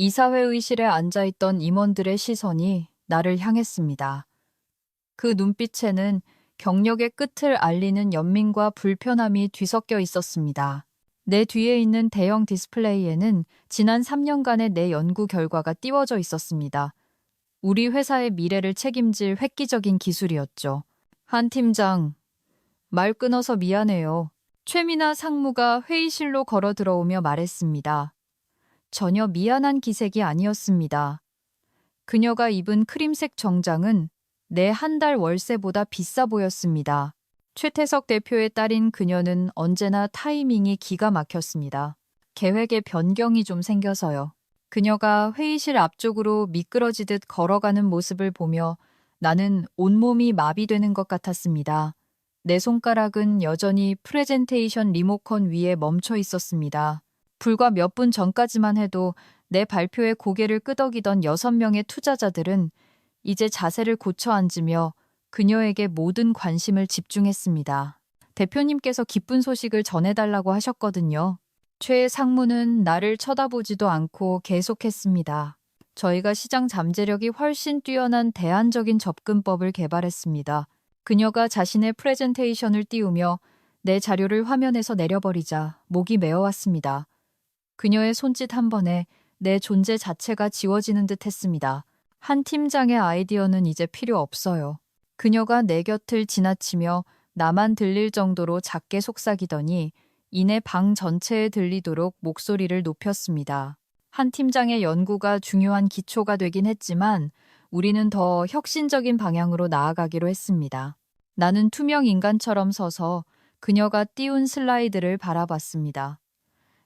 이사회의실에 앉아있던 임원들의 시선이 나를 향했습니다. 그 눈빛에는 경력의 끝을 알리는 연민과 불편함이 뒤섞여 있었습니다. 내 뒤에 있는 대형 디스플레이에는 지난 3년간의 내 연구 결과가 띄워져 있었습니다. 우리 회사의 미래를 책임질 획기적인 기술이었죠. 한 팀장, 말 끊어서 미안해요. 최미나 상무가 회의실로 걸어 들어오며 말했습니다. 전혀 미안한 기색이 아니었습니다. 그녀가 입은 크림색 정장은 내 한 달 월세보다 비싸 보였습니다. 최태석 대표의 딸인 그녀는 언제나 타이밍이 기가 막혔습니다. 계획에 변경이 좀 생겨서요. 그녀가 회의실 앞쪽으로 미끄러지듯 걸어가는 모습을 보며 나는 온몸이 마비되는 것 같았습니다. 내 손가락은 여전히 프레젠테이션 리모컨 위에 멈춰 있었습니다. 불과 몇 분 전까지만 해도 내 발표에 고개를 끄덕이던 6명의 투자자들은 이제 자세를 고쳐 앉으며 그녀에게 모든 관심을 집중했습니다. 대표님께서 기쁜 소식을 전해달라고 하셨거든요. 최 상무는 나를 쳐다보지도 않고 계속했습니다. 저희가 시장 잠재력이 훨씬 뛰어난 대안적인 접근법을 개발했습니다. 그녀가 자신의 프레젠테이션을 띄우며 내 자료를 화면에서 내려버리자 목이 메어왔습니다. 그녀의 손짓 한 번에 내 존재 자체가 지워지는 듯 했습니다. 한 팀장의 아이디어는 이제 필요 없어요. 그녀가 내 곁을 지나치며 나만 들릴 정도로 작게 속삭이더니 이내 방 전체에 들리도록 목소리를 높였습니다. 한 팀장의 연구가 중요한 기초가 되긴 했지만 우리는 더 혁신적인 방향으로 나아가기로 했습니다. 나는 투명 인간처럼 서서 그녀가 띄운 슬라이드를 바라봤습니다.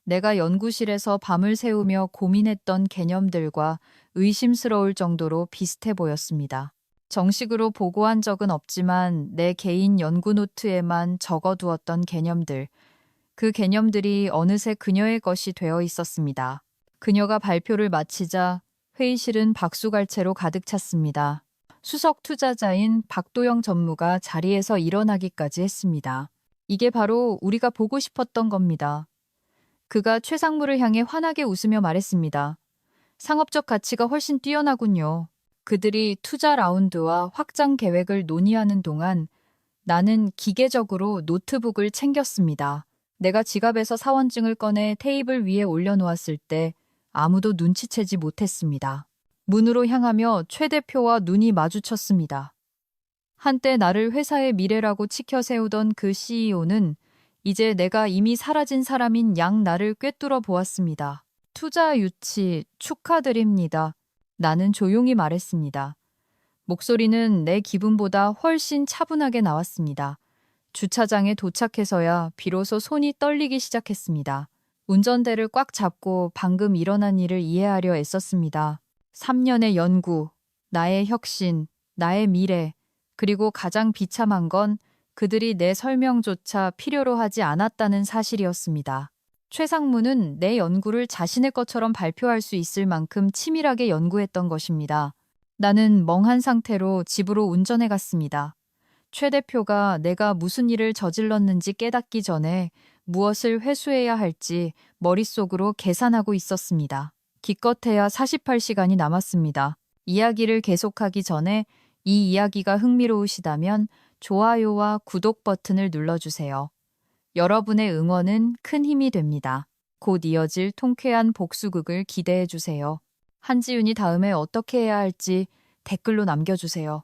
내가 연구실에서 밤을 새우며 고민했던 개념들과 의심스러울 정도로 비슷해 보였습니다. 정식으로 보고한 적은 없지만 내 개인 연구 노트에만 적어두었던 개념들, 그 개념들이 어느새 그녀의 것이 되어 있었습니다. 그녀가 발표를 마치자 회의실은 박수갈채로 가득 찼습니다. 수석 투자자인 박도영 전무가 자리에서 일어나기까지 했습니다. 이게 바로 우리가 보고 싶었던 겁니다. 그가 최 상무를 향해 환하게 웃으며 말했습니다. 상업적 가치가 훨씬 뛰어나군요. 그들이 투자 라운드와 확장 계획을 논의하는 동안 나는 기계적으로 노트북을 챙겼습니다. 내가 지갑에서 사원증을 꺼내 테이블 위에 올려놓았을 때 아무도 눈치채지 못했습니다. 문으로 향하며 최 대표와 눈이 마주쳤습니다. 한때 나를 회사의 미래라고 치켜 세우던 그 CEO는 이제 내가 이미 사라진 사람인 양 나를 꿰뚫어 보았습니다. 투자 유치 축하드립니다. 나는 조용히 말했습니다. 목소리는 내 기분보다 훨씬 차분하게 나왔습니다. 주차장에 도착해서야 비로소 손이 떨리기 시작했습니다. 운전대를 꽉 잡고 방금 일어난 일을 이해하려 애썼습니다. 3년의 연구, 나의 혁신, 나의 미래, 그리고 가장 비참한 건 그들이 내 설명조차 필요로 하지 않았다는 사실이었습니다. 최 상무는 내 연구를 자신의 것처럼 발표할 수 있을 만큼 치밀하게 연구했던 것입니다. 나는 멍한 상태로 집으로 운전해 갔습니다. 최 대표가 내가 무슨 일을 저질렀는지 깨닫기 전에 무엇을 회수해야 할지 머릿속으로 계산하고 있었습니다. 기껏해야 48시간이 남았습니다. 이야기를 계속하기 전에 이 이야기가 흥미로우시다면 좋아요와 구독 버튼을 눌러주세요. 여러분의 응원은 큰 힘이 됩니다. 곧 이어질 통쾌한 복수극을 기대해주세요. 한지윤이 다음에 어떻게 해야 할지 댓글로 남겨주세요.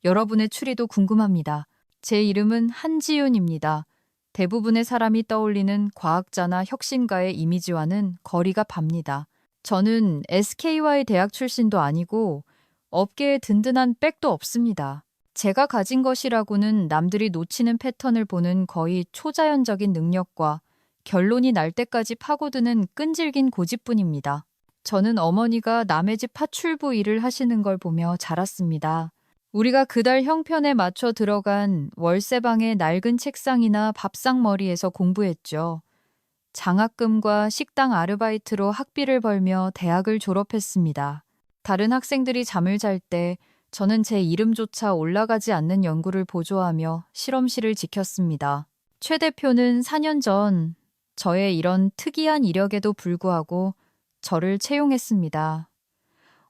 여러분의 추리도 궁금합니다. 제 이름은 한지윤입니다. 대부분의 사람이 떠올리는 과학자나 혁신가의 이미지와는 거리가 멉니다. 저는 SKY 대학 출신도 아니고 업계에 든든한 백도 없습니다. 제가 가진 것이라고는 남들이 놓치는 패턴을 보는 거의 초자연적인 능력과 결론이 날 때까지 파고드는 끈질긴 고집뿐입니다. 저는 어머니가 남의 집 파출부 일을 하시는 걸 보며 자랐습니다. 우리가 그달 형편에 맞춰 들어간 월세방의 낡은 책상이나 밥상머리에서 공부했죠. 장학금과 식당 아르바이트로 학비를 벌며 대학을 졸업했습니다. 다른 학생들이 잠을 잘 때 저는 제 이름조차 올라가지 않는 연구를 보조하며 실험실을 지켰습니다. 최 대표는 4년 전 저의 이런 특이한 이력에도 불구하고 저를 채용했습니다.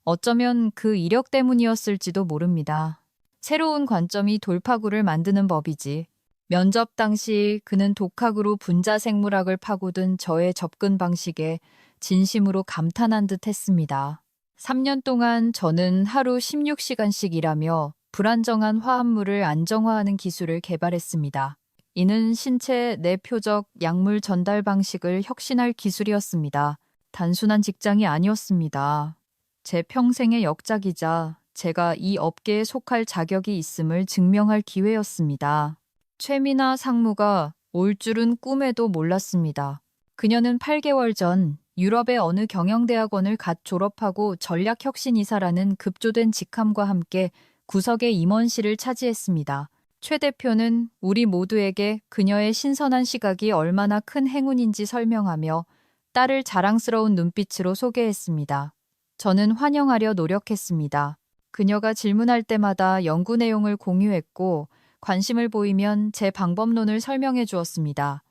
어쩌면 그 이력 때문이었을지도 모릅니다. 새로운 관점이 돌파구를 만드는 법이지. 면접 당시 그는 독학으로 분자생물학을 파고든 저의 접근 방식에 진심으로 감탄한 듯 했습니다. 3년 동안 저는 하루 16시간씩 일하며 불안정한 화합물을 안정화하는 기술을 개발했습니다. 이는 신체 내표적 약물 전달 방식을 혁신할 기술이었습니다. 단순한 직장이 아니었습니다. 제 평생의 역작이자 제가 이 업계에 속할 자격이 있음을 증명할 기회였습니다. 최미나 상무가 올 줄은 꿈에도 몰랐습니다. 그녀는 8개월 전 유럽의 어느 경영대학원을 갓 졸업하고 전략혁신이사라는 급조된 직함과 함께 구석의 임원실을 차지했습니다. 최 대표는 우리 모두에게 그녀의 신선한 시각이 얼마나 큰 행운인지 설명하며 딸을 자랑스러운 눈빛으로 소개했습니다. 저는 환영하려 노력했습니다. 그녀가 질문할 때마다 연구 내용을 공유했고 관심을 보이면 제 방법론을 설명해 주었습니다.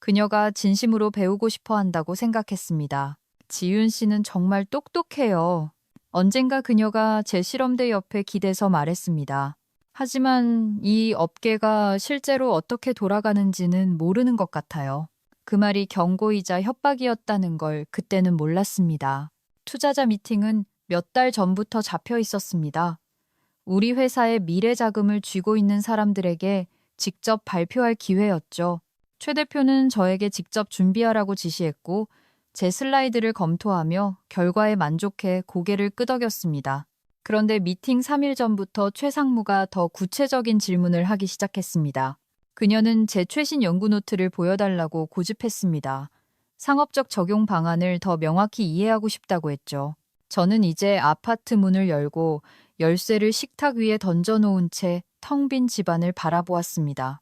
그녀가 진심으로 배우고 싶어 한다고 생각했습니다. 지윤 씨는 정말 똑똑해요. 언젠가 그녀가 제 실험대 옆에 기대서 말했습니다. 하지만 이 업계가 실제로 어떻게 돌아가는지는 모르는 것 같아요. 그 말이 경고이자 협박이었다는 걸 그때는 몰랐습니다. 투자자 미팅은 몇 달 전부터 잡혀 있었습니다. 우리 회사의 미래 자금을 쥐고 있는 사람들에게 직접 발표할 기회였죠. 최 대표는 저에게 직접 준비하라고 지시했고 제 슬라이드를 검토하며 결과에 만족해 고개를 끄덕였습니다. 그런데 미팅 3일 전부터 최 상무가 더 구체적인 질문을 하기 시작했습니다. 그녀는 제 최신 연구 노트를 보여달라고 고집했습니다. 상업적 적용 방안을 더 명확히 이해하고 싶다고 했죠. 저는 이제 아파트 문을 열고 열쇠를 식탁 위에 던져놓은 채 텅 빈 집안을 바라보았습니다.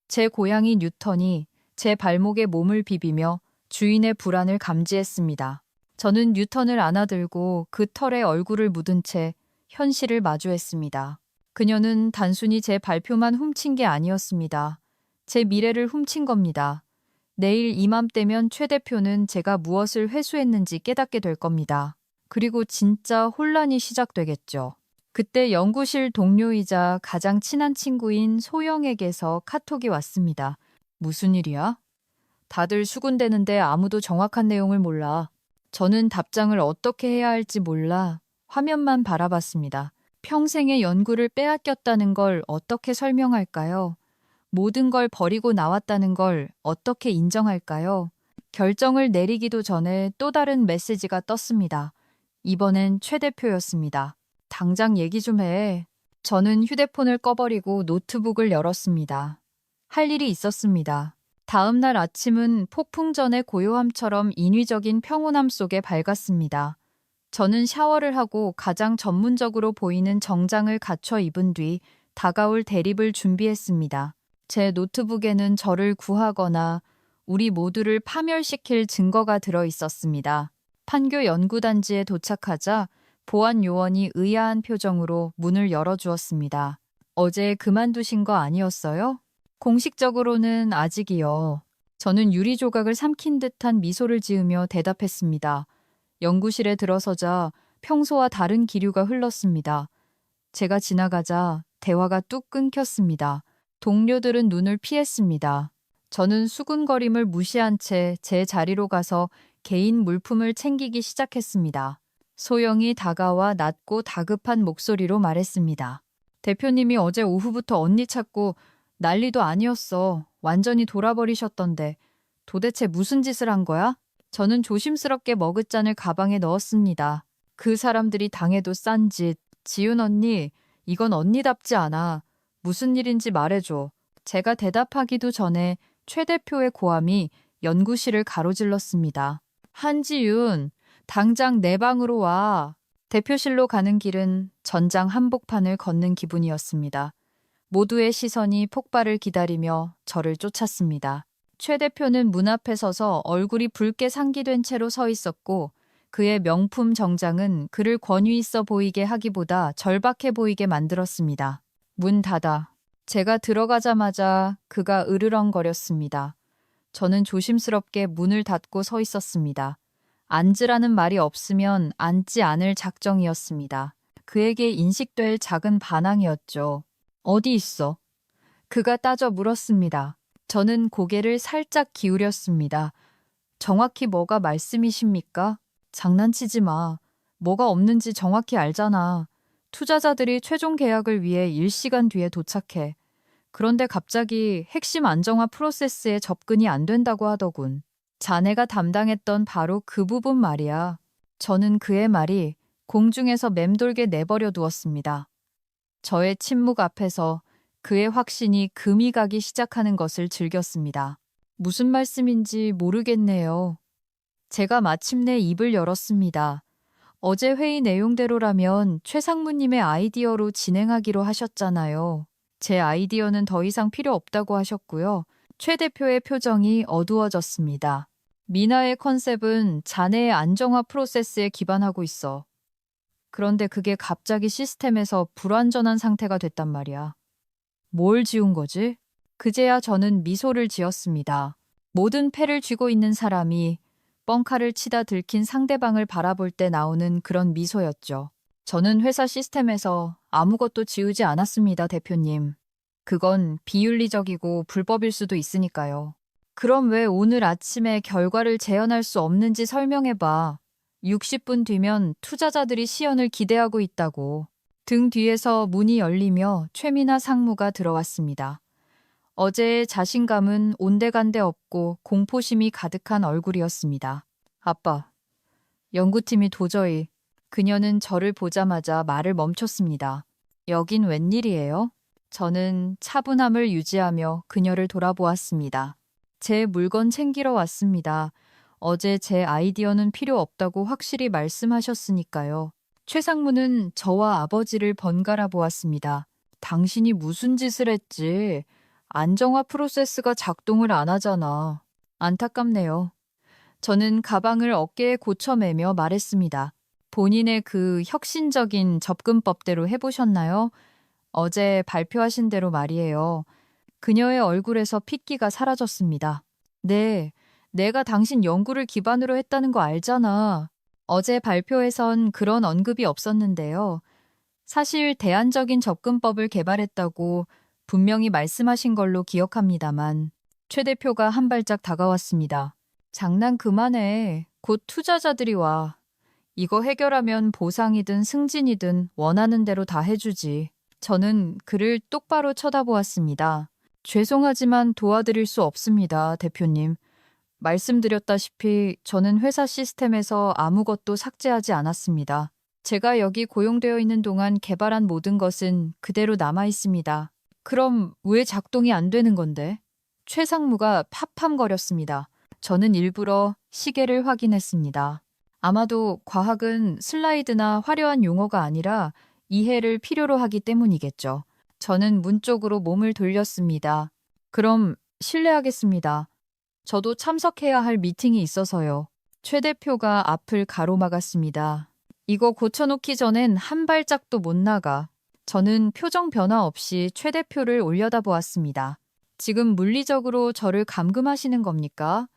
제 고양이 뉴턴이 제 발목에 몸을 비비며 주인의 불안을 감지했습니다. 저는 뉴턴을 안아들고 그 털에 얼굴을 묻은 채 현실을 마주했습니다. 그녀는 단순히 제 발표만 훔친 게 아니었습니다. 제 미래를 훔친 겁니다. 내일 이맘때면 최 대표는 제가 무엇을 회수했는지 깨닫게 될 겁니다. 그리고 진짜 혼란이 시작되겠죠. 그때 연구실 동료이자 가장 친한 친구인 소영에게서 카톡이 왔습니다. 무슨 일이야? 다들 수군대는데 아무도 정확한 내용을 몰라. 저는 답장을 어떻게 해야 할지 몰라 화면만 바라봤습니다. 평생의 연구를 빼앗겼다는 걸 어떻게 설명할까요? 모든 걸 버리고 나왔다는 걸 어떻게 인정할까요? 결정을 내리기도 전에 또 다른 메시지가 떴습니다. 이번엔 최 대표였습니다. 당장 얘기 좀 해. 저는 휴대폰을 꺼버리고 노트북을 열었습니다. 할 일이 있었습니다. 다음 날 아침은 폭풍 전의 고요함처럼 인위적인 평온함 속에 밝았습니다. 저는 샤워를 하고 가장 전문적으로 보이는 정장을 갖춰 입은 뒤 다가올 대립을 준비했습니다. 제 노트북에는 저를 구하거나 우리 모두를 파멸시킬 증거가 들어 있었습니다. 판교 연구단지에 도착하자 보안 요원이 의아한 표정으로 문을 열어주었습니다. 어제 그만두신 거 아니었어요? 공식적으로는 아직이요. 저는 유리 조각을 삼킨 듯한 미소를 지으며 대답했습니다. 연구실에 들어서자 평소와 다른 기류가 흘렀습니다. 제가 지나가자 대화가 뚝 끊겼습니다. 동료들은 눈을 피했습니다. 저는 수군거림을 무시한 채 제 자리로 가서 개인 물품을 챙기기 시작했습니다. 소영이 다가와 낮고 다급한 목소리로 말했습니다. 대표님이 어제 오후부터 언니 찾고 난리도 아니었어. 완전히 돌아버리셨던데. 도대체 무슨 짓을 한 거야? 저는 조심스럽게 머그잔을 가방에 넣었습니다. 그 사람들이 당해도 싼 짓. 지윤 언니, 이건 언니답지 않아. 무슨 일인지 말해줘. 제가 대답하기도 전에 최 대표의 고함이 연구실을 가로질렀습니다. 한지윤, 당장 내 방으로 와. 대표실로 가는 길은 전장 한복판을 걷는 기분이었습니다. 모두의 시선이 폭발을 기다리며 저를 쫓았습니다. 최 대표는 문 앞에 서서 얼굴이 붉게 상기된 채로 서 있었고 그의 명품 정장은 그를 권위 있어 보이게 하기보다 절박해 보이게 만들었습니다. 문 닫아. 제가 들어가자마자 그가 으르렁거렸습니다. 저는 조심스럽게 문을 닫고 서 있었습니다. 앉으라는 말이 없으면 앉지 않을 작정이었습니다. 그에게 인식될 작은 반항이었죠. 어디 있어? 그가 따져 물었습니다. 저는 고개를 살짝 기울였습니다. 정확히 뭐가 말씀이십니까? 장난치지 마. 뭐가 없는지 정확히 알잖아. 투자자들이 최종 계약을 위해 1시간 뒤에 도착해. 그런데 갑자기 핵심 안정화 프로세스에 접근이 안 된다고 하더군. 자네가 담당했던 바로 그 부분 말이야. 저는 그의 말이 공중에서 맴돌게 내버려 두었습니다. 저의 침묵 앞에서 그의 확신이 금이 가기 시작하는 것을 즐겼습니다. 무슨 말씀인지 모르겠네요. 제가 마침내 입을 열었습니다. 어제 회의 내용대로라면 최 상무님의 아이디어로 진행하기로 하셨잖아요. 제 아이디어는 더 이상 필요 없다고 하셨고요. 최 대표의 표정이 어두워졌습니다. 미나의 컨셉은 자네의 안정화 프로세스에 기반하고 있어. 그런데 그게 갑자기 시스템에서 불완전한 상태가 됐단 말이야. 뭘 지운 거지? 그제야 저는 미소를 지었습니다. 모든 패를 쥐고 있는 사람이 뻥카를 치다 들킨 상대방을 바라볼 때 나오는 그런 미소였죠. 저는 회사 시스템에서 아무것도 지우지 않았습니다, 대표님. 그건 비윤리적이고 불법일 수도 있으니까요. 그럼 왜 오늘 아침에 결과를 재현할 수 없는지 설명해봐. 60분 뒤면 투자자들이 시연을 기대하고 있다고. 등 뒤에서 문이 열리며 최미나 상무가 들어왔습니다. 어제의 자신감은 온데간데 없고 공포심이 가득한 얼굴이었습니다. 아빠, 연구팀이 도저히... 그녀는 저를 보자마자 말을 멈췄습니다. 여긴 웬일이에요? 저는 차분함을 유지하며 그녀를 돌아보았습니다. 제 물건 챙기러 왔습니다. 어제 제 아이디어는 필요 없다고 확실히 말씀하셨으니까요. 최 상무는 저와 아버지를 번갈아 보았습니다. 당신이 무슨 짓을 했지? 안정화 프로세스가 작동을 안 하잖아. 안타깝네요. 저는 가방을 어깨에 고쳐매며 말했습니다. 본인의 그 혁신적인 접근법대로 해보셨나요? 어제 발표하신 대로 말이에요. 그녀의 얼굴에서 핏기가 사라졌습니다. 네, 내가 당신 연구를 기반으로 했다는 거 알잖아. 어제 발표에선 그런 언급이 없었는데요. 사실 대안적인 접근법을 개발했다고 분명히 말씀하신 걸로 기억합니다만 최 대표가 한 발짝 다가왔습니다. 장난 그만해. 곧 투자자들이 와. 이거 해결하면 보상이든 승진이든 원하는 대로 다 해주지. 저는 그를 똑바로 쳐다보았습니다. 죄송하지만 도와드릴 수 없습니다, 대표님. 말씀드렸다시피 저는 회사 시스템에서 아무것도 삭제하지 않았습니다. 제가 여기 고용되어 있는 동안 개발한 모든 것은 그대로 남아 있습니다. 그럼 왜 작동이 안 되는 건데? 최 상무가 팝팜거렸습니다. 저는 일부러 시계를 확인했습니다. 아마도 과학은 슬라이드나 화려한 용어가 아니라 이해를 필요로 하기 때문이겠죠. 저는 문 쪽으로 몸을 돌렸습니다. 그럼 실례하겠습니다. 저도 참석해야 할 미팅이 있어서요. 최 대표가 앞을 가로막았습니다. 이거 고쳐놓기 전엔 한 발짝도 못 나가. 저는 표정 변화 없이 최 대표를 올려다보았습니다. 지금 물리적으로 저를 감금하시는 겁니까?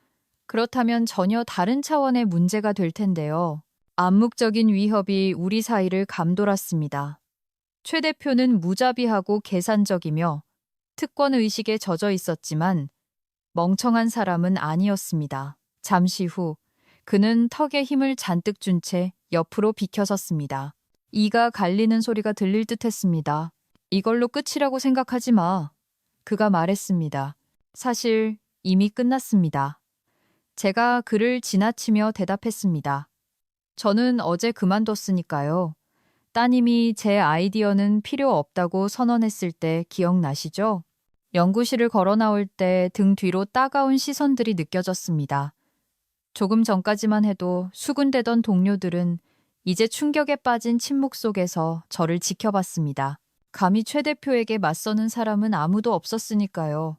그렇다면 전혀 다른 차원의 문제가 될 텐데요. 암묵적인 위협이 우리 사이를 감돌았습니다. 최 대표는 무자비하고 계산적이며 특권의식에 젖어 있었지만 멍청한 사람은 아니었습니다. 잠시 후 그는 턱에 힘을 잔뜩 준 채 옆으로 비켜섰습니다. 이가 갈리는 소리가 들릴 듯 했습니다. 이걸로 끝이라고 생각하지 마. 그가 말했습니다. 사실 이미 끝났습니다. 제가 그를 지나치며 대답했습니다. 저는 어제 그만뒀으니까요. 따님이 제 아이디어는 필요 없다고 선언했을 때 기억나시죠? 연구실을 걸어 나올 때 등 뒤로 따가운 시선들이 느껴졌습니다. 조금 전까지만 해도 수군대던 동료들은 이제 충격에 빠진 침묵 속에서 저를 지켜봤습니다. 감히 최 대표에게 맞서는 사람은 아무도 없었으니까요.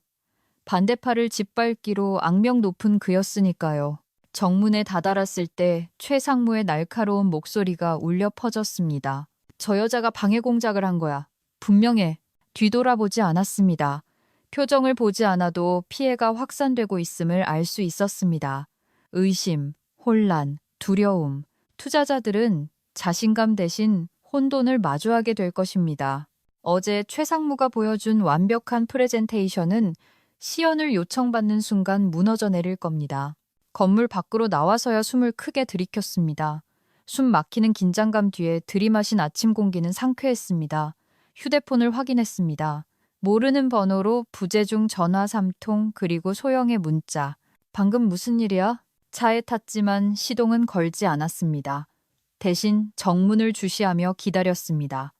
반대팔을 짓밟기로 악명 높은 그였으니까요. 정문에 다다랐을 때 최 상무의 날카로운 목소리가 울려 퍼졌습니다. 저 여자가 방해 공작을 한 거야. 분명해. 뒤돌아보지 않았습니다. 표정을 보지 않아도 피해가 확산되고 있음을 알 수 있었습니다. 의심, 혼란, 두려움. 투자자들은 자신감 대신 혼돈을 마주하게 될 것입니다. 어제 최상무가 보여준 완벽한 프레젠테이션은 시연을 요청받는 순간 무너져 내릴 겁니다. 건물 밖으로 나와서야 숨을 크게 들이켰습니다. 숨 막히는 긴장감 뒤에 들이마신 아침 공기는 상쾌했습니다. 휴대폰을 확인했습니다. 모르는 번호로 부재중 전화 3통 그리고 소형의 문자. 방금 무슨 일이야? 차에 탔지만 시동은 걸지 않았습니다. 대신 정문을 주시하며 기다렸습니다.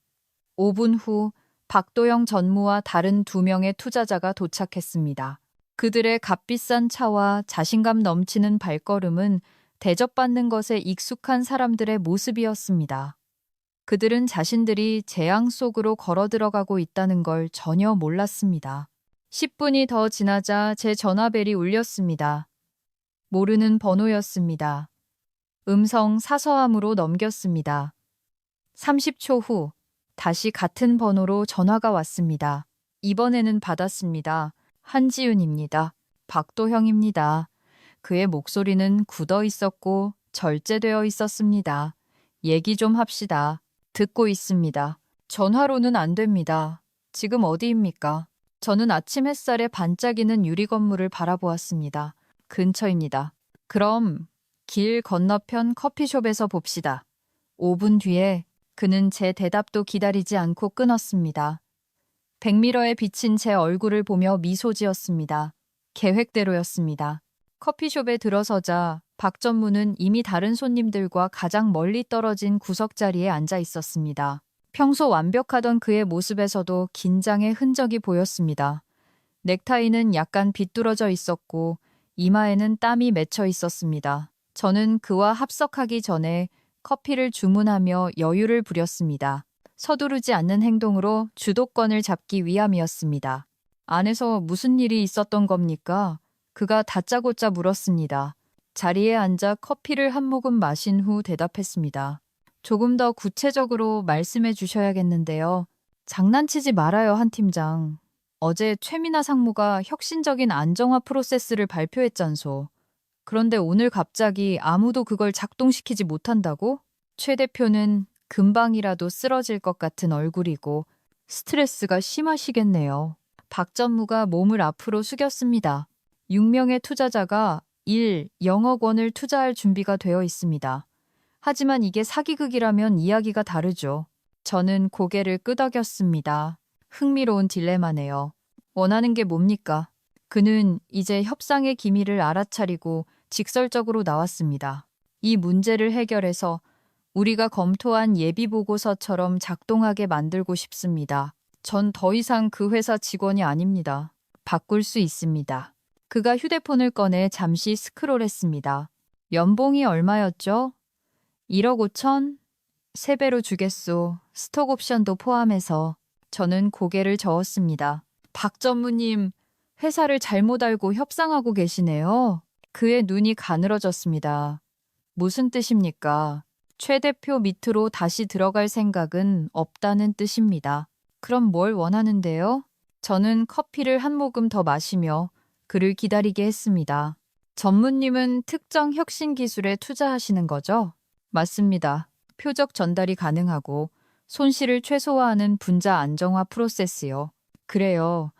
5분 후 박도영 전무와 다른 2명의 투자자가 도착했습니다. 그들의 값비싼 차와 자신감 넘치는 발걸음은 대접받는 것에 익숙한 사람들의 모습이었습니다. 그들은 자신들이 재앙 속으로 걸어 들어가고 있다는 걸 전혀 몰랐습니다. 10분이 더 지나자 제 전화벨이 울렸습니다. 모르는 번호였습니다. 음성 사서함으로 넘겼습니다. 30초 후 다시 같은 번호로 전화가 왔습니다. 이번에는 받았습니다. 한지윤입니다. 박도형입니다. 그의 목소리는 굳어 있었고 절제되어 있었습니다. 얘기 좀 합시다. 듣고 있습니다. 전화로는 안 됩니다. 지금 어디입니까? 저는 아침 햇살에 반짝이는 유리 건물을 바라보았습니다. 근처입니다. 그럼 길 건너편 커피숍에서 봅시다. 5분 뒤에 그는 제 대답도 기다리지 않고 끊었습니다. 백미러에 비친 제 얼굴을 보며 미소 지었습니다. 계획대로였습니다. 커피숍에 들어서자 박 전무는 이미 다른 손님들과 가장 멀리 떨어진 구석자리에 앉아 있었습니다. 평소 완벽하던 그의 모습에서도 긴장의 흔적이 보였습니다. 넥타이는 약간 비뚤어져 있었고 이마에는 땀이 맺혀 있었습니다. 저는 그와 합석하기 전에 커피를 주문하며 여유를 부렸습니다. 서두르지 않는 행동으로 주도권을 잡기 위함이었습니다. 안에서 무슨 일이 있었던 겁니까? 그가 다짜고짜 물었습니다. 자리에 앉아 커피를 한 모금 마신 후 대답했습니다. 조금 더 구체적으로 말씀해 주셔야겠는데요. 장난치지 말아요, 한 팀장. 어제 최민아 상무가 혁신적인 안정화 프로세스를 발표했잖소. 그런데 오늘 갑자기 아무도 그걸 작동시키지 못한다고? 최 대표는 금방이라도 쓰러질 것 같은 얼굴이고 스트레스가 심하시겠네요. 박 전무가 몸을 앞으로 숙였습니다. 6명의 투자자가 1영억 원을 투자할 준비가 되어 있습니다. 하지만 이게 사기극이라면 이야기가 다르죠. 저는 고개를 끄덕였습니다. 흥미로운 딜레마네요. 원하는 게 뭡니까? 그는 이제 협상의 기미를 알아차리고 직설적으로 나왔습니다. 이 문제를 해결해서 우리가 검토한 예비보고서처럼 작동하게 만들고 싶습니다. 전 더 이상 그 회사 직원이 아닙니다. 바꿀 수 있습니다. 그가 휴대폰을 꺼내 잠시 스크롤했습니다. 연봉이 얼마였죠? 1억 5천? 3배로 주겠소. 스톡 옵션도 포함해서. 저는 고개를 저었습니다. 박 전무님, 회사를 잘못 알고 협상하고 계시네요. 그의 눈이 가늘어졌습니다. 무슨 뜻입니까? 최 대표 밑으로 다시 들어갈 생각은 없다는 뜻입니다. 그럼 뭘 원하는데요? 저는 커피를 한 모금 더 마시며 그를 기다리게 했습니다. 전무님은 특정 혁신 기술에 투자하시는 거죠? 맞습니다. 표적 전달이 가능하고 손실을 최소화하는 분자 안정화 프로세스요. 그래요.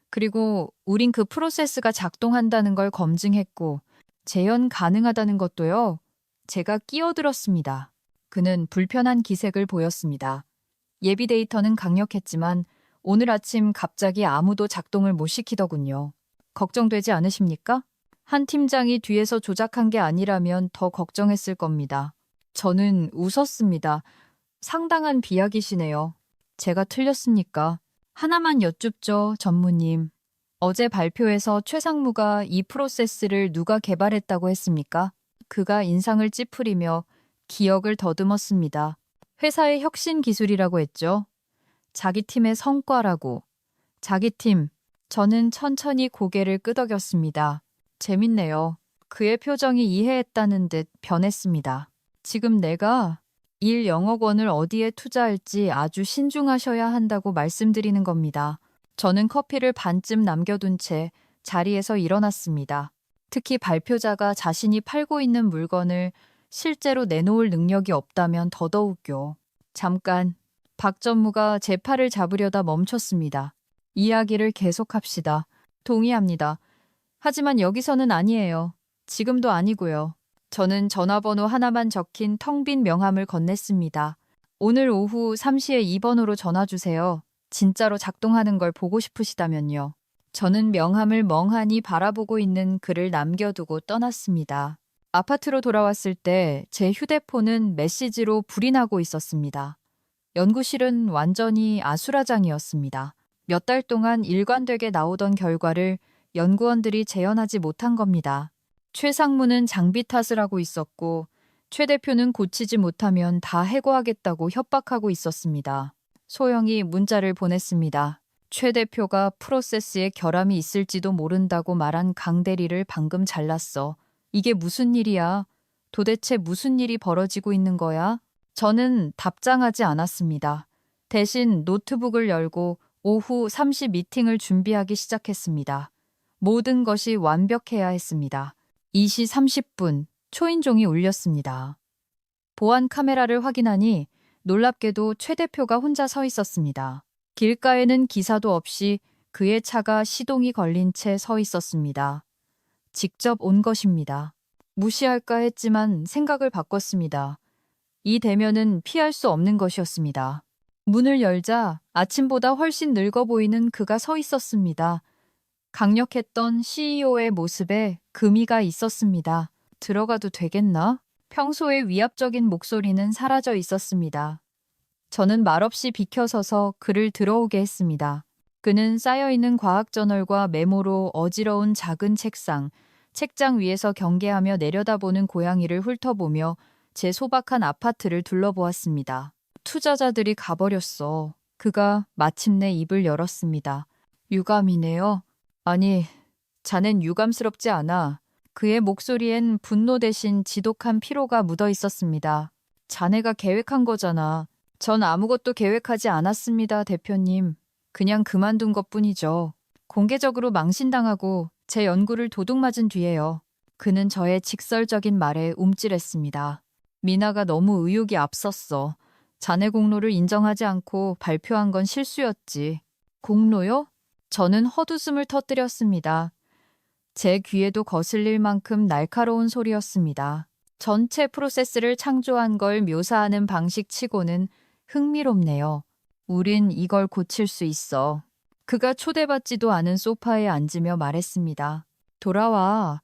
그리고 우린 그 프로세스가 작동한다는 걸 검증했고 재현 가능하다는 것도요. 제가 끼어들었습니다. 그는 불편한 기색을 보였습니다. 예비 데이터는 강력했지만 오늘 아침 갑자기 아무도 작동을 못 시키더군요. 걱정되지 않으십니까? 한 팀장이 뒤에서 조작한 게 아니라면 더 걱정했을 겁니다. 저는 웃었습니다. 상당한 비약이시네요. 제가 틀렸습니까? 하나만 여쭙죠, 전무님. 어제 발표에서 최상무가 이 프로세스를 누가 개발했다고 했습니까? 그가 인상을 찌푸리며 기억을 더듬었습니다. 회사의 혁신 기술이라고 했죠. 자기 팀의 성과라고. 자기 팀. 저는 천천히 고개를 끄덕였습니다. 재밌네요. 그의 표정이 이해했다는 듯 변했습니다. 지금 내가 1영억 원을 어디에 투자할지 아주 신중하셔야 한다고 말씀드리는 겁니다. 저는 커피를 반쯤 남겨둔 채 자리에서 일어났습니다. 특히 발표자가 자신이 팔고 있는 물건을 실제로 내놓을 능력이 없다면 더더욱요. 잠깐, 박 전무가 제 팔을 잡으려다 멈췄습니다. 이야기를 계속합시다. 동의합니다. 하지만 여기서는 아니에요. 지금도 아니고요. 저는 전화번호 하나만 적힌 텅 빈 명함을 건넸습니다. 오늘 오후 3시에 2번으로 전화 주세요. 진짜로 작동하는 걸 보고 싶으시다면요. 저는 명함을 멍하니 바라보고 있는 그를 남겨두고 떠났습니다. 아파트로 돌아왔을 때 제 휴대폰은 메시지로 불이 나고 있었습니다. 연구실은 완전히 아수라장이었습니다. 몇 달 동안 일관되게 나오던 결과를 연구원들이 재현하지 못한 겁니다. 최 상무는 장비 탓을 하고 있었고 최 대표는 고치지 못하면 다 해고하겠다고 협박하고 있었습니다. 소영이 문자를 보냈습니다. 최 대표가 프로세스에 결함이 있을지도 모른다고 말한 강 대리를 방금 잘랐어. 이게 무슨 일이야? 도대체 무슨 일이 벌어지고 있는 거야? 저는 답장하지 않았습니다. 대신 노트북을 열고 오후 3시 미팅을 준비하기 시작했습니다. 모든 것이 완벽해야 했습니다. 2시 30분 초인종이 울렸습니다. 보안 카메라를 확인하니 놀랍게도 최 대표가 혼자 서 있었습니다. 길가에는 기사도 없이 그의 차가 시동이 걸린 채 서 있었습니다. 직접 온 것입니다. 무시할까 했지만 생각을 바꿨습니다. 이 대면은 피할 수 없는 것이었습니다. 문을 열자 아침보다 훨씬 늙어 보이는 그가 서 있었습니다. 강력했던 CEO의 모습에 금이가 있었습니다. 들어가도 되겠나? 평소의 위압적인 목소리는 사라져 있었습니다. 저는 말없이 비켜서서 그를 들어오게 했습니다. 그는 쌓여있는 과학저널과 메모로 어지러운 작은 책장 위에서 경계하며 내려다보는 고양이를 훑어보며 제 소박한 아파트를 둘러보았습니다. 투자자들이 가버렸어. 그가 마침내 입을 열었습니다. 유감이네요. 아니, 자넨 유감스럽지 않아. 그의 목소리엔 분노 대신 지독한 피로가 묻어 있었습니다. 자네가 계획한 거잖아. 전 아무것도 계획하지 않았습니다, 대표님. 그냥 그만둔 것뿐이죠. 공개적으로 망신당하고 제 연구를 도둑맞은 뒤에요. 그는 저의 직설적인 말에 움찔했습니다. 미나가 너무 의욕이 앞섰어. 자네 공로를 인정하지 않고 발표한 건 실수였지. 공로요? 저는 헛웃음을 터뜨렸습니다. 제 귀에도 거슬릴 만큼 날카로운 소리였습니다. 전체 프로세스를 창조한 걸 묘사하는 방식치고는 흥미롭네요. 우린 이걸 고칠 수 있어. 그가 초대받지도 않은 소파에 앉으며 말했습니다. 돌아와.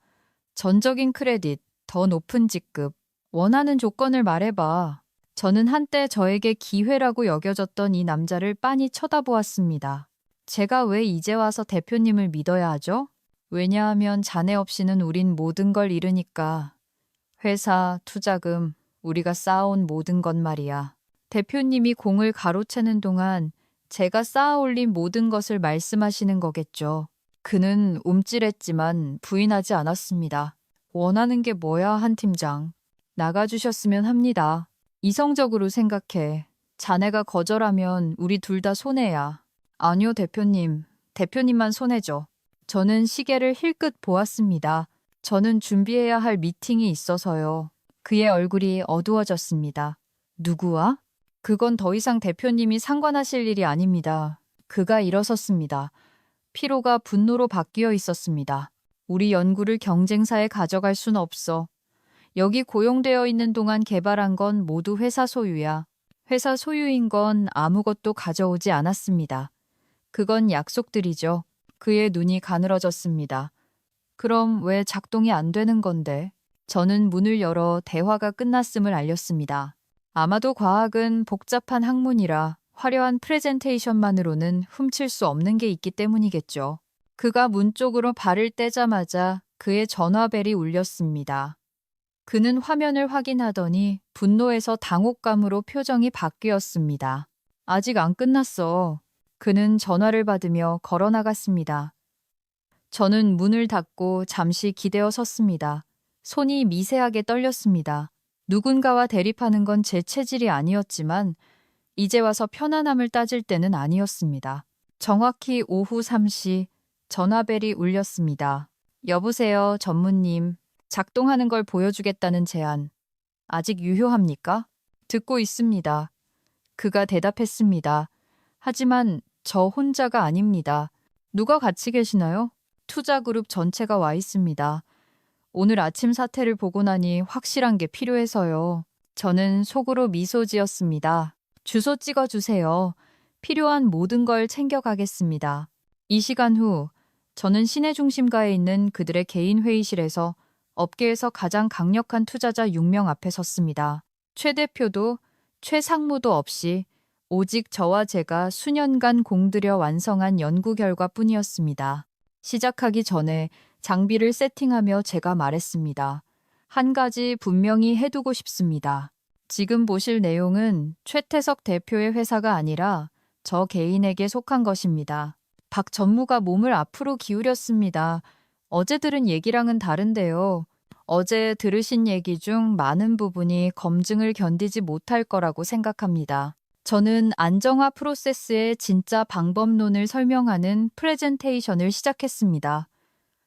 전적인 크레딧, 더 높은 직급, 원하는 조건을 말해봐. 저는 한때 저에게 기회라고 여겨졌던 이 남자를 빤히 쳐다보았습니다. 제가 왜 이제 와서 대표님을 믿어야 하죠? 왜냐하면 자네 없이는 우린 모든 걸 잃으니까. 회사, 투자금, 우리가 쌓아온 모든 것 말이야. 대표님이 공을 가로채는 동안 제가 쌓아올린 모든 것을 말씀하시는 거겠죠. 그는 움찔했지만 부인하지 않았습니다. 원하는 게 뭐야, 한 팀장. 나가주셨으면 합니다. 이성적으로 생각해. 자네가 거절하면 우리 둘 다 손해야. 아니요, 대표님. 대표님만 손해죠. 저는 시계를 힐끗 보았습니다. 저는 준비해야 할 미팅이 있어서요. 그의 얼굴이 어두워졌습니다. 누구와? 그건 더 이상 대표님이 상관하실 일이 아닙니다. 그가 일어섰습니다. 피로가 분노로 바뀌어 있었습니다. 우리 연구를 경쟁사에 가져갈 순 없어. 여기 고용되어 있는 동안 개발한 건 모두 회사 소유야. 회사 소유인 건 아무것도 가져오지 않았습니다. 그건 약속들이죠. 그의 눈이 가늘어졌습니다. 그럼 왜 작동이 안 되는 건데? 저는 문을 열어 대화가 끝났음을 알렸습니다. 아마도 과학은 복잡한 학문이라 화려한 프레젠테이션만으로는 훔칠 수 없는 게 있기 때문이겠죠. 그가 문 쪽으로 발을 떼자마자 그의 전화벨이 울렸습니다. 그는 화면을 확인하더니 분노에서 당혹감으로 표정이 바뀌었습니다. 아직 안 끝났어. 그는 전화를 받으며 걸어 나갔습니다. 저는 문을 닫고 잠시 기대어 섰습니다. 손이 미세하게 떨렸습니다. 누군가와 대립하는 건 제 체질이 아니었지만 이제 와서 편안함을 따질 때는 아니었습니다. 정확히 오후 3시 전화벨이 울렸습니다. 여보세요, 전무님. 작동하는 걸 보여주겠다는 제안. 아직 유효합니까? 듣고 있습니다. 그가 대답했습니다. 하지만 저 혼자가 아닙니다. 누가 같이 계시나요? 투자그룹 전체가 와 있습니다. 오늘 아침 사태를 보고 나니 확실한 게 필요해서요. 저는 속으로 미소 지었습니다. 주소 찍어주세요. 필요한 모든 걸 챙겨가겠습니다. 이 시간 후 저는 시내 중심가에 있는 그들의 개인 회의실에서 업계에서 가장 강력한 투자자 6명 앞에 섰습니다. 최 대표도 최 상무도 없이 오직 저와 제가 수년간 공들여 완성한 연구 결과뿐이었습니다. 시작하기 전에 장비를 세팅하며 제가 말했습니다. 한 가지 분명히 해두고 싶습니다. 지금 보실 내용은 최태석 대표의 회사가 아니라 저 개인에게 속한 것입니다. 박 전무가 몸을 앞으로 기울였습니다. 어제 들은 얘기랑은 다른데요. 어제 들으신 얘기 중 많은 부분이 검증을 견디지 못할 거라고 생각합니다. 저는 안정화 프로세스의 진짜 방법론을 설명하는 프레젠테이션을 시작했습니다.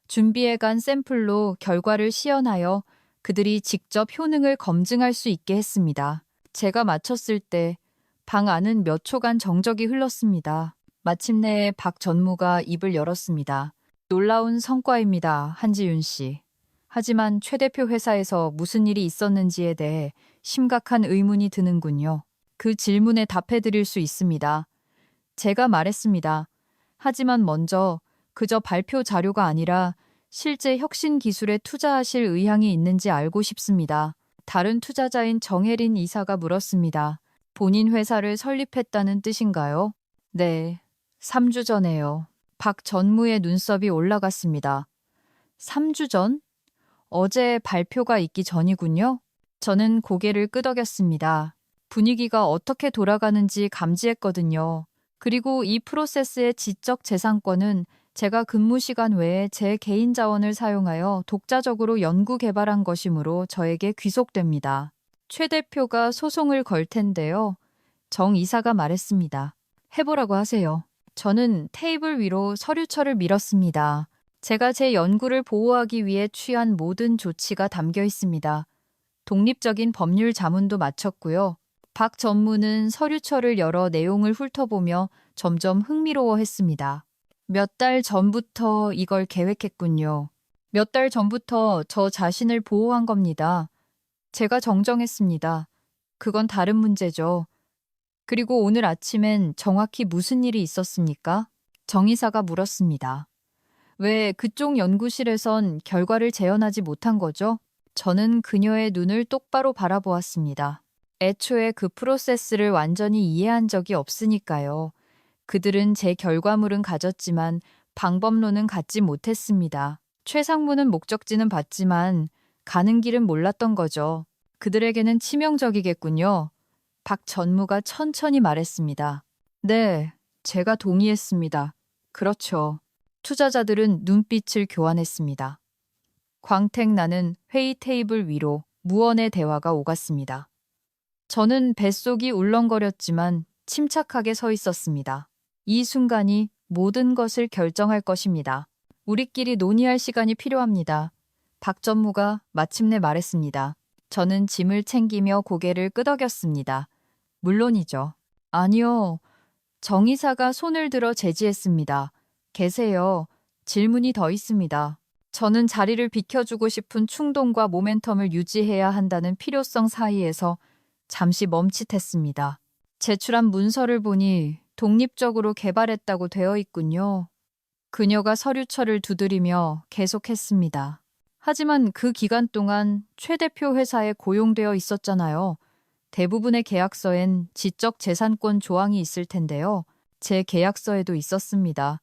준비해간 샘플로 결과를 시연하여 그들이 직접 효능을 검증할 수 있게 했습니다. 제가 마쳤을 때 방 안은 몇 초간 정적이 흘렀습니다. 마침내 박 전무가 입을 열었습니다. 놀라운 성과입니다, 한지윤 씨. 하지만 최 대표 회사에서 무슨 일이 있었는지에 대해 심각한 의문이 드는군요. 그 질문에 답해드릴 수 있습니다. 제가 말했습니다. 하지만 먼저 그저 발표 자료가 아니라 실제 혁신 기술에 투자하실 의향이 있는지 알고 싶습니다. 다른 투자자인 정혜린 이사가 물었습니다. 본인 회사를 설립했다는 뜻인가요? 네, 3주 전에요. 박 전무의 눈썹이 올라갔습니다. 3주 전? 어제 발표가 있기 전이군요. 저는 고개를 끄덕였습니다. 분위기가 어떻게 돌아가는지 감지했거든요. 그리고 이 프로세스의 지적 재산권은 제가 근무 시간 외에 제 개인 자원을 사용하여 독자적으로 연구 개발한 것이므로 저에게 귀속됩니다. 최 대표가 소송을 걸 텐데요. 정 이사가 말했습니다. 해보라고 하세요. 저는 테이블 위로 서류철을 밀었습니다. 제가 제 연구를 보호하기 위해 취한 모든 조치가 담겨 있습니다. 독립적인 법률 자문도 마쳤고요. 박 전무는 서류철을 열어 내용을 훑어보며 점점 흥미로워했습니다. 몇 달 전부터 이걸 계획했군요. 몇 달 전부터 저 자신을 보호한 겁니다. 제가 정정했습니다. 그건 다른 문제죠. 그리고 오늘 아침엔 정확히 무슨 일이 있었습니까? 정의사가 물었습니다. 왜 그쪽 연구실에선 결과를 재현하지 못한 거죠? 저는 그녀의 눈을 똑바로 바라보았습니다. 애초에 그 프로세스를 완전히 이해한 적이 없으니까요. 그들은 제 결과물은 가졌지만 방법론은 갖지 못했습니다. 최 상무는 목적지는 봤지만 가는 길은 몰랐던 거죠. 그들에게는 치명적이겠군요. 박 전무가 천천히 말했습니다. 네, 제가 동의했습니다. 그렇죠. 투자자들은 눈빛을 교환했습니다. 광택 나는 회의 테이블 위로 무언의 대화가 오갔습니다. 저는 뱃속이 울렁거렸지만 침착하게 서 있었습니다. 이 순간이 모든 것을 결정할 것입니다. 우리끼리 논의할 시간이 필요합니다. 박 전무가 마침내 말했습니다. 저는 짐을 챙기며 고개를 끄덕였습니다. 물론이죠. 아니요. 정 이사가 손을 들어 제지했습니다. 계세요. 질문이 더 있습니다. 저는 자리를 비켜주고 싶은 충동과 모멘텀을 유지해야 한다는 필요성 사이에서 잠시 멈칫했습니다. 제출한 문서를 보니 독립적으로 개발했다고 되어 있군요. 그녀가 서류철을 두드리며 계속했습니다. 하지만 그 기간 동안 최 대표 회사에 고용되어 있었잖아요. 대부분의 계약서엔 지적 재산권 조항이 있을 텐데요. 제 계약서에도 있었습니다.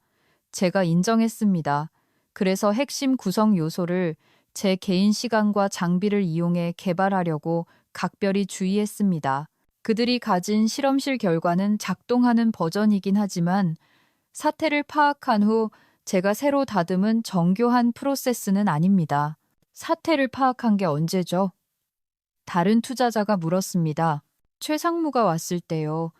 제가 인정했습니다. 그래서 핵심 구성 요소를 제 개인 시간과 장비를 이용해 개발하려고 각별히 주의했습니다. 그들이 가진 실험실 결과는 작동하는 버전이긴 하지만 사태를 파악한 후 제가 새로 다듬은 정교한 프로세스는 아닙니다. 사태를 파악한 게 언제죠? 다른 투자자가 물었습니다. 최 상무가 왔을 때요.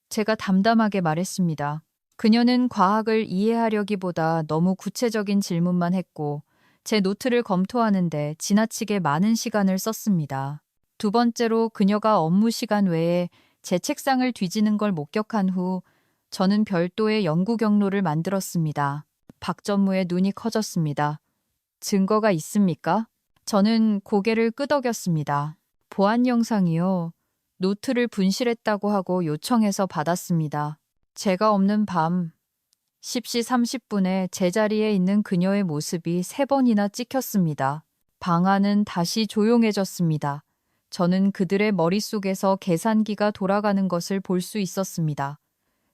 제가 담담하게 말했습니다. 그녀는 과학을 이해하려기보다 너무 구체적인 질문만 했고 제 노트를 검토하는데 지나치게 많은 시간을 썼습니다. 두 번째로 그녀가 업무 시간 외에 제 책상을 뒤지는 걸 목격한 후 저는 별도의 연구 경로를 만들었습니다. 박 전무의 눈이 커졌습니다. 증거가 있습니까? 저는 고개를 끄덕였습니다. 보안 영상이요. 노트를 분실했다고 하고 요청해서 받았습니다. 제가 없는 밤 10시 30분에 제자리에 있는 그녀의 모습이 3번이나 찍혔습니다. 방 안은 다시 조용해졌습니다. 저는 그들의 머릿속에서 계산기가 돌아가는 것을 볼 수 있었습니다.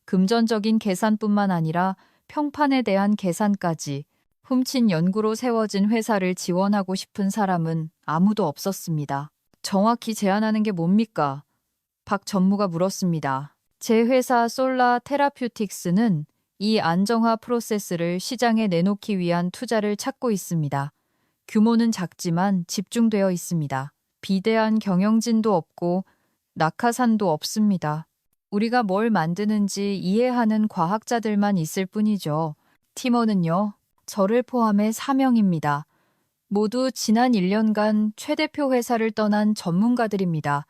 금전적인 계산뿐만 아니라 평판에 대한 계산까지. 훔친 연구로 세워진 회사를 지원하고 싶은 사람은 아무도 없었습니다. 정확히 제안하는 게 뭡니까? 박 전무가 물었습니다. 제 회사 솔라 테라퓨틱스는 이 안정화 프로세스를 시장에 내놓기 위한 투자를 찾고 있습니다. 규모는 작지만 집중되어 있습니다. 비대한 경영진도 없고 낙하산도 없습니다. 우리가 뭘 만드는지 이해하는 과학자들만 있을 뿐이죠. 팀원은요, 저를 포함해 4명입니다. 모두 지난 1년간 최 대표 회사를 떠난 전문가들입니다.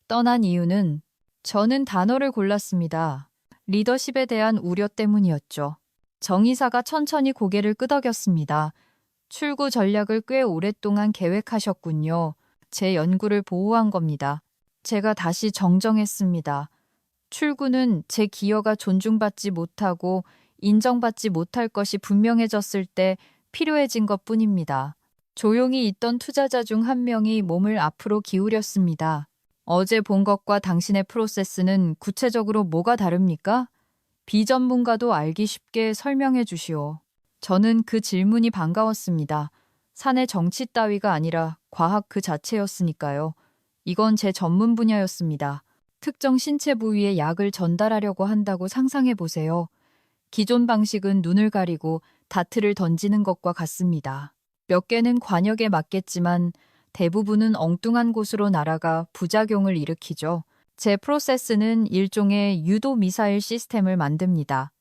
떠난 이유는 저는 단어를 골랐습니다. 리더십에 대한 우려 때문이었죠. 정 이사가 천천히 고개를 끄덕였습니다. 출구 전략을 꽤 오랫동안 계획하셨군요. 제 연구를 보호한 겁니다. 제가 다시 정정했습니다. 출구는 제 기여가 존중받지 못하고 인정받지 못할 것이 분명해졌을 때 필요해진 것뿐입니다. 조용히 있던 투자자 중 한 명이 몸을 앞으로 기울였습니다. 어제 본 것과 당신의 프로세스는 구체적으로 뭐가 다릅니까? 비전문가도 알기 쉽게 설명해 주시오. 저는 그 질문이 반가웠습니다. 사내 정치 따위가 아니라 과학 그 자체였으니까요. 이건 제 전문 분야였습니다. 특정 신체 부위에 약을 전달하려고 한다고 상상해 보세요. 기존 방식은 눈을 가리고 다트를 던지는 것과 같습니다. 몇 개는 관역에 맞겠지만 대부분은 엉뚱한 곳으로 날아가 부작용을 일으키죠. 제 프로세스는 일종의 유도 미사일 시스템을 만듭니다.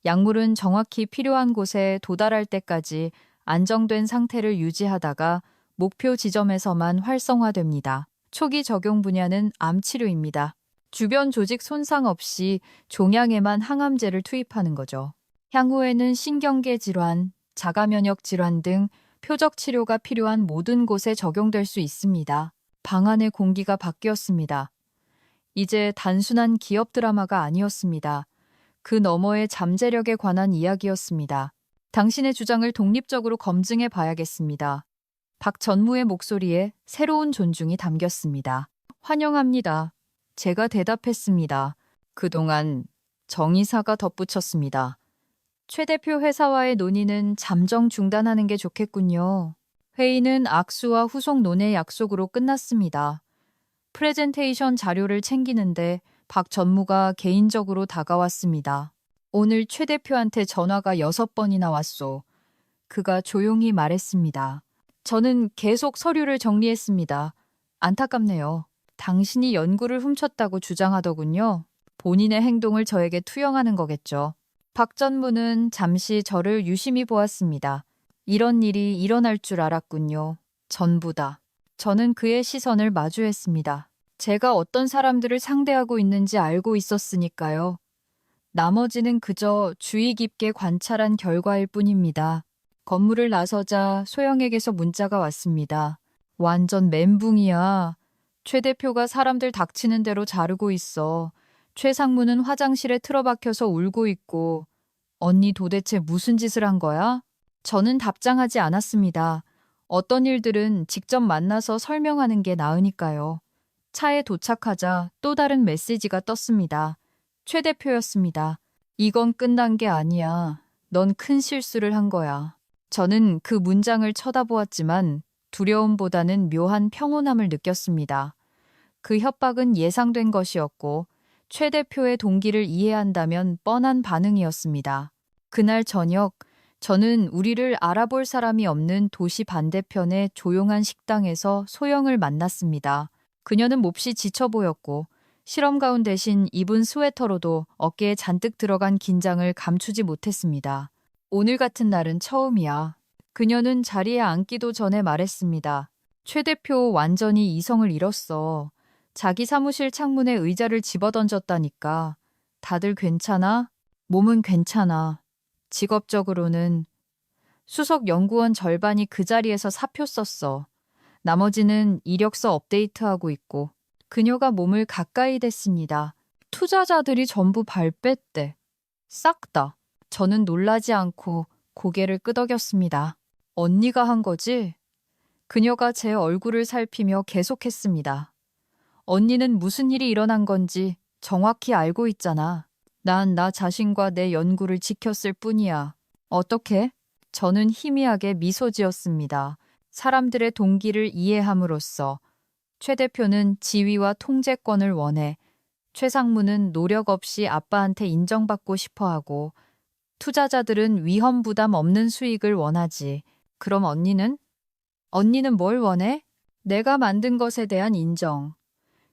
약물은 정확히 필요한 곳에 도달할 때까지 안정된 상태를 유지하다가 목표 지점에서만 활성화됩니다. 초기 적용 분야는 암 치료입니다. 주변 조직 손상 없이 종양에만 항암제를 투입하는 거죠. 향후에는 신경계 질환, 자가 면역 질환 등 표적 치료가 필요한 모든 곳에 적용될 수 있습니다. 방 안의 공기가 바뀌었습니다. 이제 단순한 기업 드라마가 아니었습니다. 그 너머의 잠재력에 관한 이야기였습니다. 당신의 주장을 독립적으로 검증해 봐야겠습니다. 박 전무의 목소리에 새로운 존중이 담겼습니다. 환영합니다. 제가 대답했습니다. 그동안 정 이사가 덧붙였습니다. 최 대표 회사와의 논의는 잠정 중단하는 게 좋겠군요. 회의는 악수와 후속 논의 약속으로 끝났습니다. 프레젠테이션 자료를 챙기는데 박 전무가 개인적으로 다가왔습니다. 오늘 최 대표한테 전화가 6번이나 왔소. 그가 조용히 말했습니다. 저는 계속 서류를 정리했습니다. 안타깝네요. 당신이 연구를 훔쳤다고 주장하더군요. 본인의 행동을 저에게 투영하는 거겠죠. 박 전무는 잠시 저를 유심히 보았습니다. 이런 일이 일어날 줄 알았군요. 전부 다. 저는 그의 시선을 마주했습니다. 제가 어떤 사람들을 상대하고 있는지 알고 있었으니까요. 나머지는 그저 주의 깊게 관찰한 결과일 뿐입니다. 건물을 나서자 소영에게서 문자가 왔습니다. 완전 멘붕이야. 최 대표가 사람들 닥치는 대로 자르고 있어. 최 상무는 화장실에 틀어박혀서 울고 있고. 언니 도대체 무슨 짓을 한 거야? 저는 답장하지 않았습니다. 어떤 일들은 직접 만나서 설명하는 게 나으니까요. 차에 도착하자 또 다른 메시지가 떴습니다. 최 대표였습니다. 이건 끝난 게 아니야. 넌 큰 실수를 한 거야. 저는 그 문장을 쳐다보았지만 두려움보다는 묘한 평온함을 느꼈습니다. 그 협박은 예상된 것이었고 최 대표의 동기를 이해한다면 뻔한 반응이었습니다. 그날 저녁 저는 우리를 알아볼 사람이 없는 도시 반대편의 조용한 식당에서 소영을 만났습니다. 그녀는 몹시 지쳐 보였고 실험 가운 대신 입은 스웨터로도 어깨에 잔뜩 들어간 긴장을 감추지 못했습니다. 오늘 같은 날은 처음이야. 그녀는 자리에 앉기도 전에 말했습니다. 최 대표 완전히 이성을 잃었어. 자기 사무실 창문에 의자를 집어던졌다니까. 다들 괜찮아? 몸은 괜찮아. 직업적으로는 수석 연구원 절반이 그 자리에서 사표 썼어. 나머지는 이력서 업데이트하고 있고. 그녀가 몸을 가까이 댔습니다. 투자자들이 전부 발 뺐대. 싹 다. 저는 놀라지 않고 고개를 끄덕였습니다. 언니가 한 거지? 그녀가 제 얼굴을 살피며 계속했습니다. 언니는 무슨 일이 일어난 건지 정확히 알고 있잖아. 난 나 자신과 내 연구를 지켰을 뿐이야. 어떻게? 저는 희미하게 미소 지었습니다. 사람들의 동기를 이해함으로써 최 대표는 지위와 통제권을 원해 최 상무는 노력 없이 아빠한테 인정받고 싶어하고 투자자들은 위험 부담 없는 수익을 원하지. 그럼 언니는? 언니는 뭘 원해? 내가 만든 것에 대한 인정.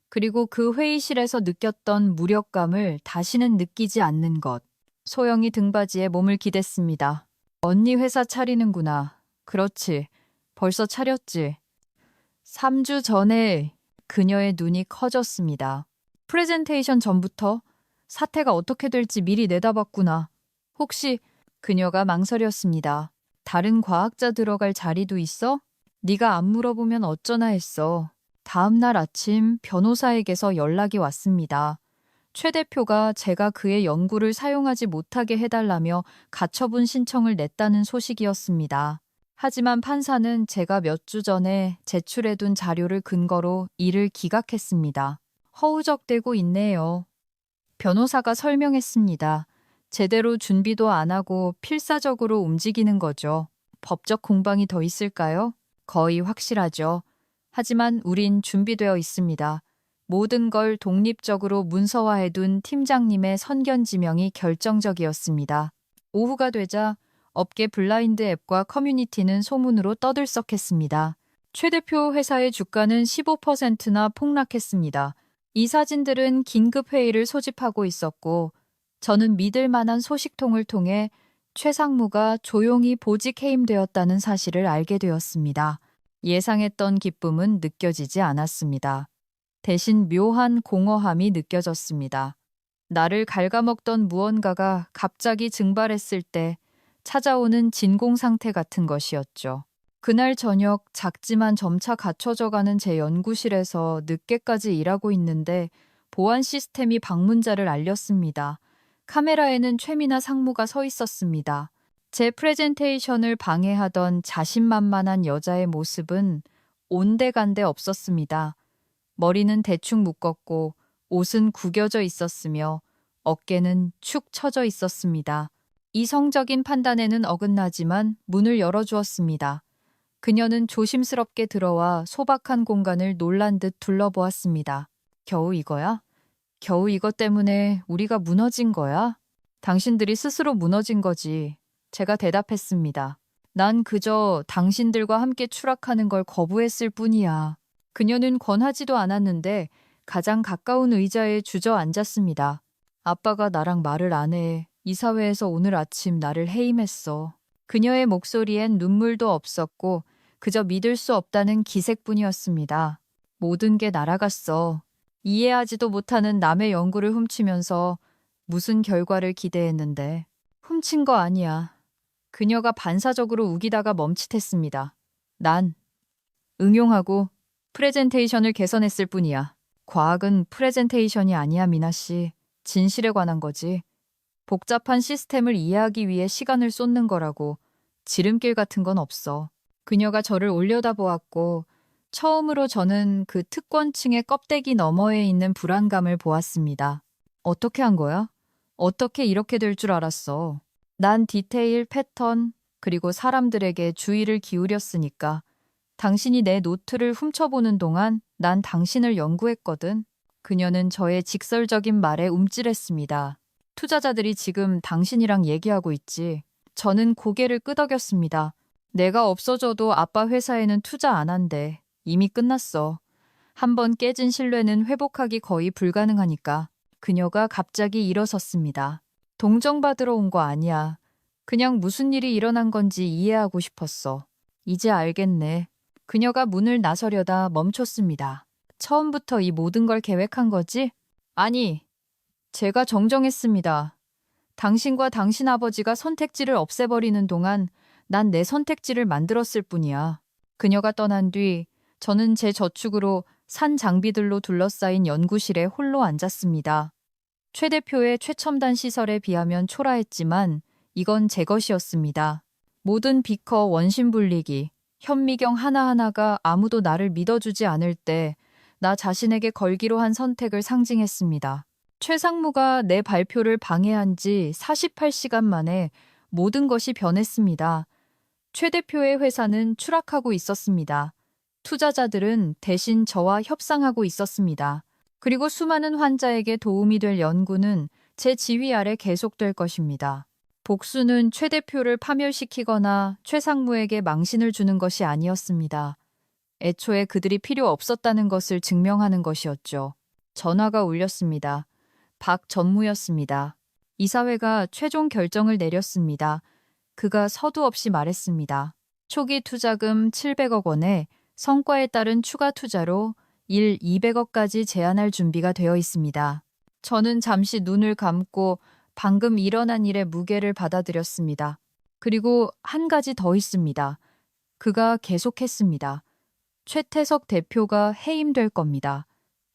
그리고 그 회의실에서 느꼈던 무력감을 다시는 느끼지 않는 것. 소영이 등받이에 몸을 기댔습니다. 언니 회사 차리는구나. 그렇지. 벌써 차렸지. 3주 전에 그녀의 눈이 커졌습니다. 프레젠테이션 전부터 사태가 어떻게 될지 미리 내다봤구나. 혹시 그녀가 망설였습니다. 다른 과학자 들어갈 자리도 있어? 네가 안 물어보면 어쩌나 했어. 다음 날 아침 변호사에게서 연락이 왔습니다. 최 대표가 제가 그의 연구를 사용하지 못하게 해달라며 가처분 신청을 냈다는 소식이었습니다. 하지만 판사는 제가 몇 주 전에 제출해둔 자료를 근거로 이를 기각했습니다. 허우적대고 있네요. 변호사가 설명했습니다. 제대로 준비도 안 하고 필사적으로 움직이는 거죠. 법적 공방이 더 있을까요? 거의 확실하죠. 하지만 우린 준비되어 있습니다. 모든 걸 독립적으로 문서화해둔 팀장님의 선견 지명이 결정적이었습니다. 오후가 되자 업계 블라인드 앱과 커뮤니티는 소문으로 떠들썩했습니다. 최 대표 회사의 주가는 15%나 폭락했습니다. 이 사진들은 긴급 회의를 소집하고 있었고 저는 믿을 만한 소식통을 통해 최 상무가 조용히 보직 해임되었다는 사실을 알게 되었습니다. 예상했던 기쁨은 느껴지지 않았습니다. 대신 묘한 공허함이 느껴졌습니다. 나를 갉아먹던 무언가가 갑자기 증발했을 때 찾아오는 진공 상태 같은 것이었죠. 그날 저녁 작지만 점차 갖춰져가는 제 연구실에서 늦게까지 일하고 있는데 보안 시스템이 방문자를 알렸습니다. 카메라에는 최미나 상무가 서 있었습니다. 제 프레젠테이션을 방해하던 자신만만한 여자의 모습은 온데간데 없었습니다. 머리는 대충 묶었고 옷은 구겨져 있었으며 어깨는 축 처져 있었습니다. 이성적인 판단에는 어긋나지만 문을 열어주었습니다. 그녀는 조심스럽게 들어와 소박한 공간을 놀란 듯 둘러보았습니다. 겨우 이거야? 겨우 이것 때문에 우리가 무너진 거야? 당신들이 스스로 무너진 거지. 제가 대답했습니다. 난 그저 당신들과 함께 추락하는 걸 거부했을 뿐이야. 그녀는 권하지도 않았는데 가장 가까운 의자에 주저앉았습니다. 아빠가 나랑 말을 안 해. 이사회에서 오늘 아침 나를 해임했어. 그녀의 목소리엔 눈물도 없었고 그저 믿을 수 없다는 기색뿐이었습니다. 모든 게 날아갔어. 이해하지도 못하는 남의 연구를 훔치면서 무슨 결과를 기대했는데. 훔친 거 아니야. 그녀가 반사적으로 우기다가 멈칫했습니다. 난 응용하고 프레젠테이션을 개선했을 뿐이야. 과학은 프레젠테이션이 아니야, 미나 씨. 진실에 관한 거지. 복잡한 시스템을 이해하기 위해 시간을 쏟는 거라고. 지름길 같은 건 없어. 그녀가 저를 올려다보았고 처음으로 저는 그 특권층의 껍데기 너머에 있는 불안감을 보았습니다. 어떻게 한 거야? 어떻게 이렇게 될 줄 알았어? 난 디테일, 패턴, 그리고 사람들에게 주의를 기울였으니까. 당신이 내 노트를 훔쳐보는 동안 난 당신을 연구했거든. 그녀는 저의 직설적인 말에 움찔했습니다. 투자자들이 지금 당신이랑 얘기하고 있지. 저는 고개를 끄덕였습니다. 내가 없어져도 아빠 회사에는 투자 안 한대. 이미 끝났어. 한번 깨진 신뢰는 회복하기 거의 불가능하니까. 그녀가 갑자기 일어섰습니다. 동정받으러 온 거 아니야. 그냥 무슨 일이 일어난 건지 이해하고 싶었어. 이제 알겠네. 그녀가 문을 나서려다 멈췄습니다. 처음부터 이 모든 걸 계획한 거지? 아니, 제가 정정했습니다. 당신과 당신 아버지가 선택지를 없애버리는 동안 난 내 선택지를 만들었을 뿐이야. 그녀가 떠난 뒤 저는 제 저축으로 산 장비들로 둘러싸인 연구실에 홀로 앉았습니다. 최 대표의 최첨단 시설에 비하면 초라했지만 이건 제 것이었습니다. 모든 비커 원심 분리기, 현미경 하나하나가 아무도 나를 믿어주지 않을 때 나 자신에게 걸기로 한 선택을 상징했습니다. 최상무가 내 발표를 방해한 지 48시간 만에 모든 것이 변했습니다. 최 대표의 회사는 추락하고 있었습니다. 투자자들은 대신 저와 협상하고 있었습니다. 그리고 수많은 환자에게 도움이 될 연구는 제 지휘 아래 계속될 것입니다. 복수는 최 대표를 파멸시키거나 최 상무에게 망신을 주는 것이 아니었습니다. 애초에 그들이 필요 없었다는 것을 증명하는 것이었죠. 전화가 울렸습니다. 박 전무였습니다. 이사회가 최종 결정을 내렸습니다. 그가 서두 없이 말했습니다. 초기 투자금 700억 원에 성과에 따른 추가 투자로 200억까지 제안할 준비가 되어 있습니다. 저는 잠시 눈을 감고 방금 일어난 일의 무게를 받아들였습니다. 그리고 한 가지 더 있습니다. 그가 계속했습니다. 최태석 대표가 해임될 겁니다.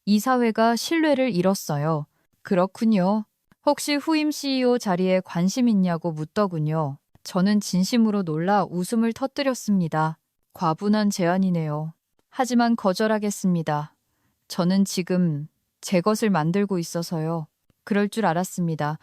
이사회가 신뢰를 잃었어요. 그렇군요. 혹시 후임 CEO 자리에 관심 있냐고 묻더군요. 저는 진심으로 놀라 웃음을 터뜨렸습니다. 과분한 제안이네요. 하지만 거절하겠습니다. 저는 지금 제 것을 만들고 있어서요. 그럴 줄 알았습니다.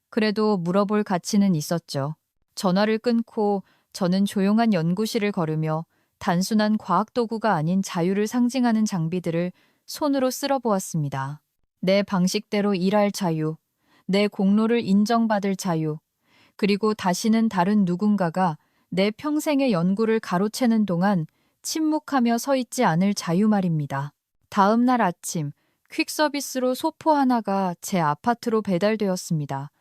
그래도 물어볼 가치는 있었죠. 전화를 끊고 저는 조용한 연구실을 걸으며 단순한 과학 도구가 아닌 자유를 상징하는 장비들을 손으로 쓸어보았습니다. 내 방식대로 일할 자유, 내 공로를 인정받을 자유, 그리고 다시는 다른 누군가가 내 평생의 연구를 가로채는 동안 침묵하며 서 있지 않을 자유 말입니다. 다음 날 아침, 퀵서비스로 소포 하나가 제 아파트로 배달되었습니다.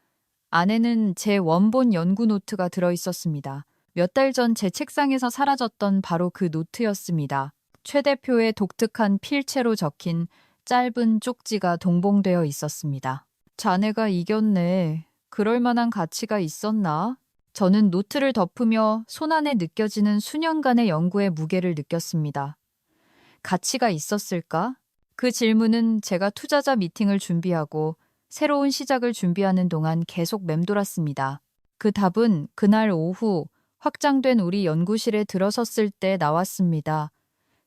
안에는 제 원본 연구 노트가 들어 있었습니다. 몇 달 전 제 책상에서 사라졌던 바로 그 노트였습니다. 최 대표의 독특한 필체로 적힌 짧은 쪽지가 동봉되어 있었습니다. 자네가 이겼네. 그럴 만한 가치가 있었나? 저는 노트를 덮으며 손안에 느껴지는 수년간의 연구의 무게를 느꼈습니다. 가치가 있었을까? 그 질문은 제가 투자자 미팅을 준비하고 새로운 시작을 준비하는 동안 계속 맴돌았습니다. 그 답은 그날 오후 확장된 우리 연구실에 들어섰을 때 나왔습니다.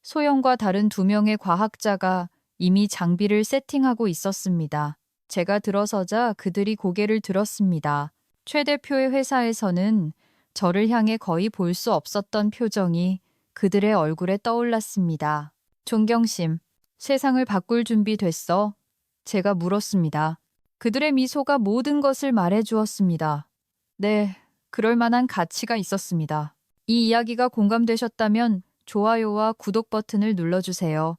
소영과 다른 2명의 과학자가 이미 장비를 세팅하고 있었습니다. 제가 들어서자 그들이 고개를 들었습니다. 최 대표의 회사에서는 저를 향해 거의 볼 수 없었던 표정이 그들의 얼굴에 떠올랐습니다. 존경심, 세상을 바꿀 준비 됐어? 제가 물었습니다. 그들의 미소가 모든 것을 말해주었습니다. 네, 그럴 만한 가치가 있었습니다. 이 이야기가 공감되셨다면 좋아요와 구독 버튼을 눌러주세요.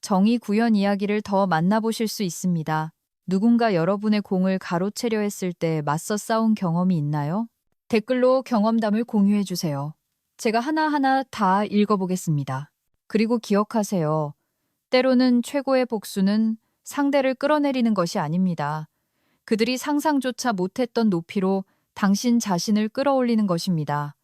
정의 구현 이야기를 더 만나보실 수 있습니다. 누군가 여러분의 공을 가로채려 했을 때 맞서 싸운 경험이 있나요? 댓글로 경험담을 공유해주세요. 제가 하나하나 다 읽어보겠습니다. 그리고 기억하세요. 때로는 최고의 복수는 상대를 끌어내리는 것이 아닙니다. 그들이 상상조차 못했던 높이로 당신 자신을 끌어올리는 것입니다.